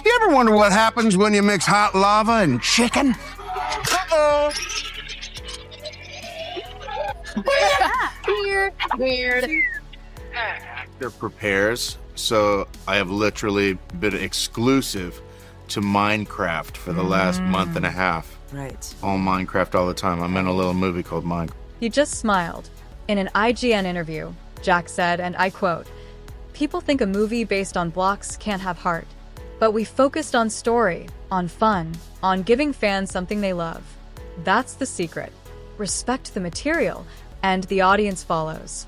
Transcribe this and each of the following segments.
You ever wonder what happens when you mix hot lava and chicken? Uh-oh. Weird. Actor prepares, so I have literally been exclusive to Minecraft for the last month and a half. Right. All Minecraft all the time. I'm in a little movie called Minecraft. He just smiled. In an IGN interview, Jack said, and I quote, "People think a movie based on blocks can't have heart, but we focused on story, on fun, on giving fans something they love. That's the secret. Respect the material, and the audience follows."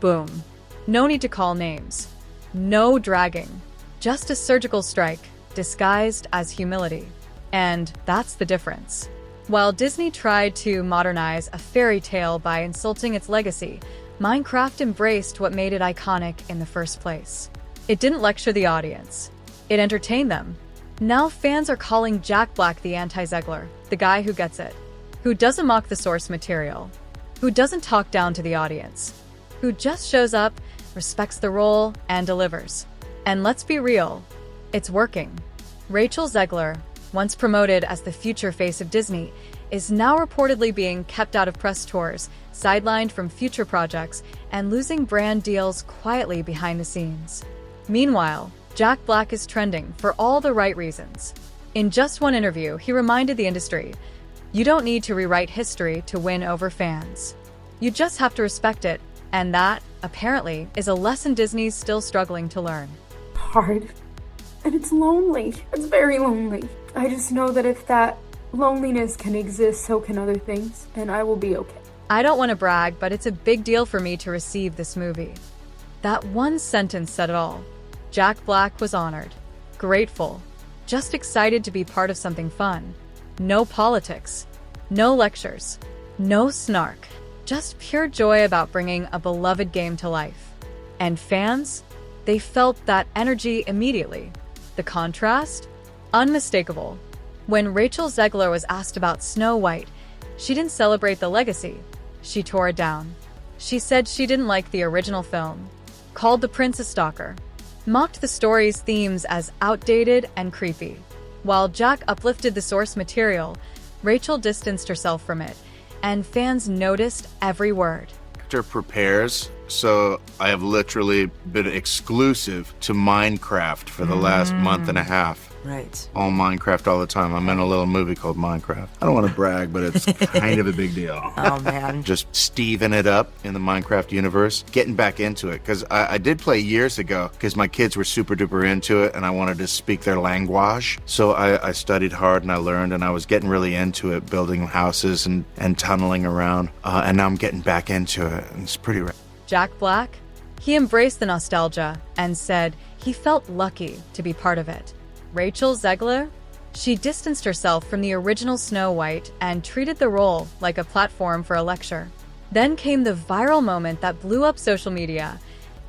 Boom. No need to call names. No dragging. Just a surgical strike, disguised as humility. And that's the difference. While Disney tried to modernize a fairy tale by insulting its legacy, Minecraft embraced what made it iconic in the first place. It didn't lecture the audience. It entertained them. Now fans are calling Jack Black the anti-Zegler, the guy who gets it, who doesn't mock the source material, who doesn't talk down to the audience, who just shows up, respects the role, and delivers. And let's be real, it's working. Rachel Zegler, once promoted as the future face of Disney, is now reportedly being kept out of press tours, sidelined from future projects, and losing brand deals quietly behind the scenes. Meanwhile, Jack Black is trending for all the right reasons. In just one interview, he reminded the industry, "You don't need to rewrite history to win over fans. You just have to respect it," and that, apparently, is a lesson Disney's still struggling to learn. Hard. And it's lonely. It's very lonely. I just know that if that loneliness can exist, so can other things, and I will be okay. I don't want to brag, but it's a big deal for me to receive this movie. That one sentence said it all. Jack Black was honored, grateful, just excited to be part of something fun. No politics, no lectures, no snark, just pure joy about bringing a beloved game to life. And fans? They felt that energy immediately. The contrast? Unmistakable. When Rachel Zegler was asked about Snow White, she didn't celebrate the legacy. She tore it down. She said she didn't like the original film, called the prince a stalker, mocked the story's themes as outdated and creepy. While Jack uplifted the source material, Rachel distanced herself from it, and fans noticed every word. Actor prepares, so I have literally been exclusive to Minecraft for the last month and a half. Right. All Minecraft all the time. I'm in a little movie called Minecraft. I don't want to brag, but it's kind of a big deal. Oh, man. Just Steving it up in the Minecraft universe, getting back into it. Because I did play years ago because my kids were super duper into it and I wanted to speak their language. So I studied hard and I learned and I was getting really into it, building houses and tunneling around. And now I'm getting back into it. And it's pretty rad. Jack Black? He embraced the nostalgia and said he felt lucky to be part of it. Rachel Zegler? She distanced herself from the original Snow White and treated the role like a platform for a lecture. Then came the viral moment that blew up social media,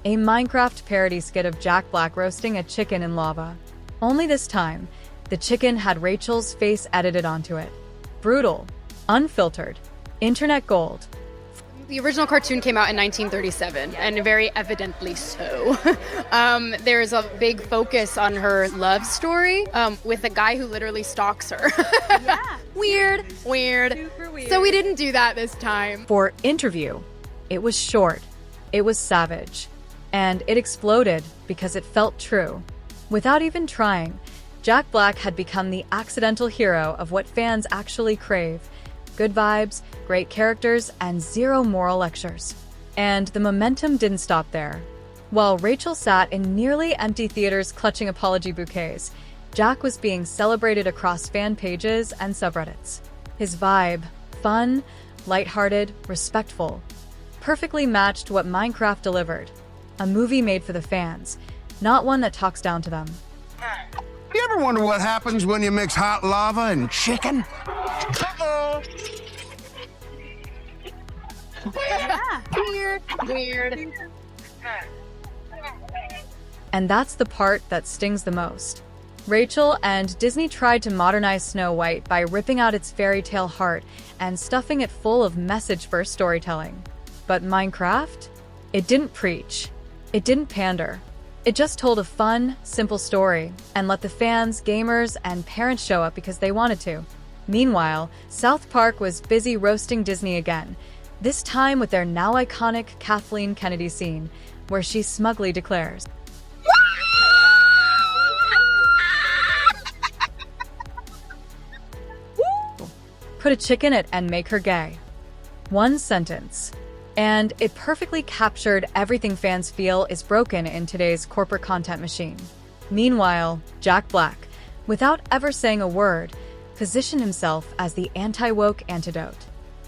a Minecraft parody skit of Jack Black roasting a chicken in lava. Only this time, the chicken had Rachel's face edited onto it. Brutal, unfiltered, internet gold. The original cartoon came out in 1937, and very evidently so. There's a big focus on her love story with a guy who literally stalks her. Yeah. Weird. Super weird. So we didn't do that this time. For interview, it was short, it was savage, and it exploded because it felt true. Without even trying, Jack Black had become the accidental hero of what fans actually crave. Good vibes, great characters, and zero moral lectures. And the momentum didn't stop there. While Rachel sat in nearly empty theaters clutching apology bouquets, Jack was being celebrated across fan pages and subreddits. His vibe, fun, lighthearted, respectful, perfectly matched what Minecraft delivered. A movie made for the fans, not one that talks down to them. You ever wonder what happens when you mix hot lava and chicken? Uh-oh. Weird. And that's the part that stings the most. Rachel and Disney tried to modernize Snow White by ripping out its fairy tale heart and stuffing it full of message-first storytelling. But Minecraft? It didn't preach. It didn't pander. It just told a fun, simple story and let the fans, gamers, and parents show up because they wanted to. Meanwhile, South Park was busy roasting Disney again, this time with their now iconic Kathleen Kennedy scene, where she smugly declares, "Put a chick in it and make her gay." One sentence. And it perfectly captured everything fans feel is broken in today's corporate content machine. Meanwhile, Jack Black, without ever saying a word, positioned himself as the anti-woke antidote.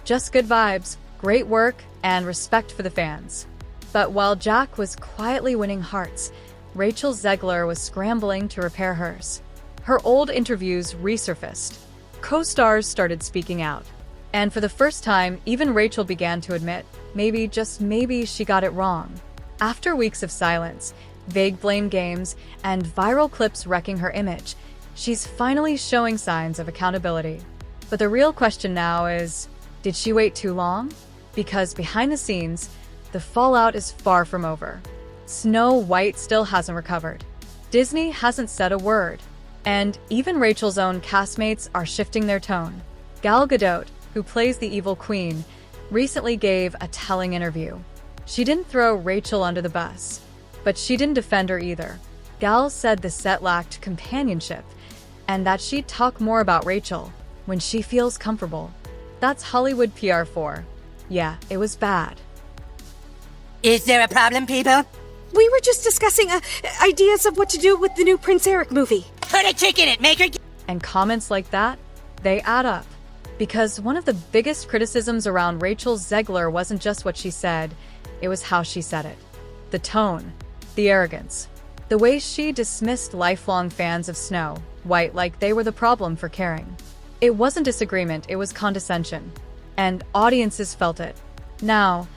Just good vibes, great work, and respect for the fans. But while Jack was quietly winning hearts, Rachel Zegler was scrambling to repair hers. Her old interviews resurfaced. Co-stars started speaking out. And for the first time, even Rachel began to admit, maybe, just maybe, she got it wrong. After weeks of silence, vague blame games, and viral clips wrecking her image, she's finally showing signs of accountability. But the real question now is, did she wait too long? Because behind the scenes, the fallout is far from over. Snow White still hasn't recovered. Disney hasn't said a word. And even Rachel's own castmates are shifting their tone. Gal Gadot, who plays the evil queen, recently gave a telling interview. She didn't throw Rachel under the bus, but she didn't defend her either. Gal said the set lacked companionship, and that she'd talk more about Rachel when she feels comfortable. That's Hollywood PR for. Yeah, it was bad. Is there a problem, people? We were just discussing ideas of what to do with the new Prince Eric movie. Put a chick in it, make her And comments like that, they add up. Because one of the biggest criticisms around Rachel Zegler wasn't just what she said, it was how she said it. The tone, the arrogance, the way she dismissed lifelong fans of Snow White like they were the problem for caring. It wasn't disagreement, it was condescension. And audiences felt it. Now,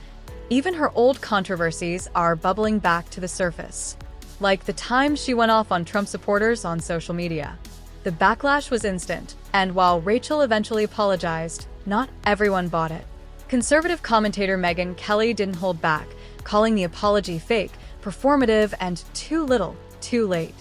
even her old controversies are bubbling back to the surface. Like the time she went off on Trump supporters on social media. The backlash was instant, and while Rachel eventually apologized, not everyone bought it. Conservative commentator Megyn Kelly didn't hold back, calling the apology fake, performative, and too little, too late.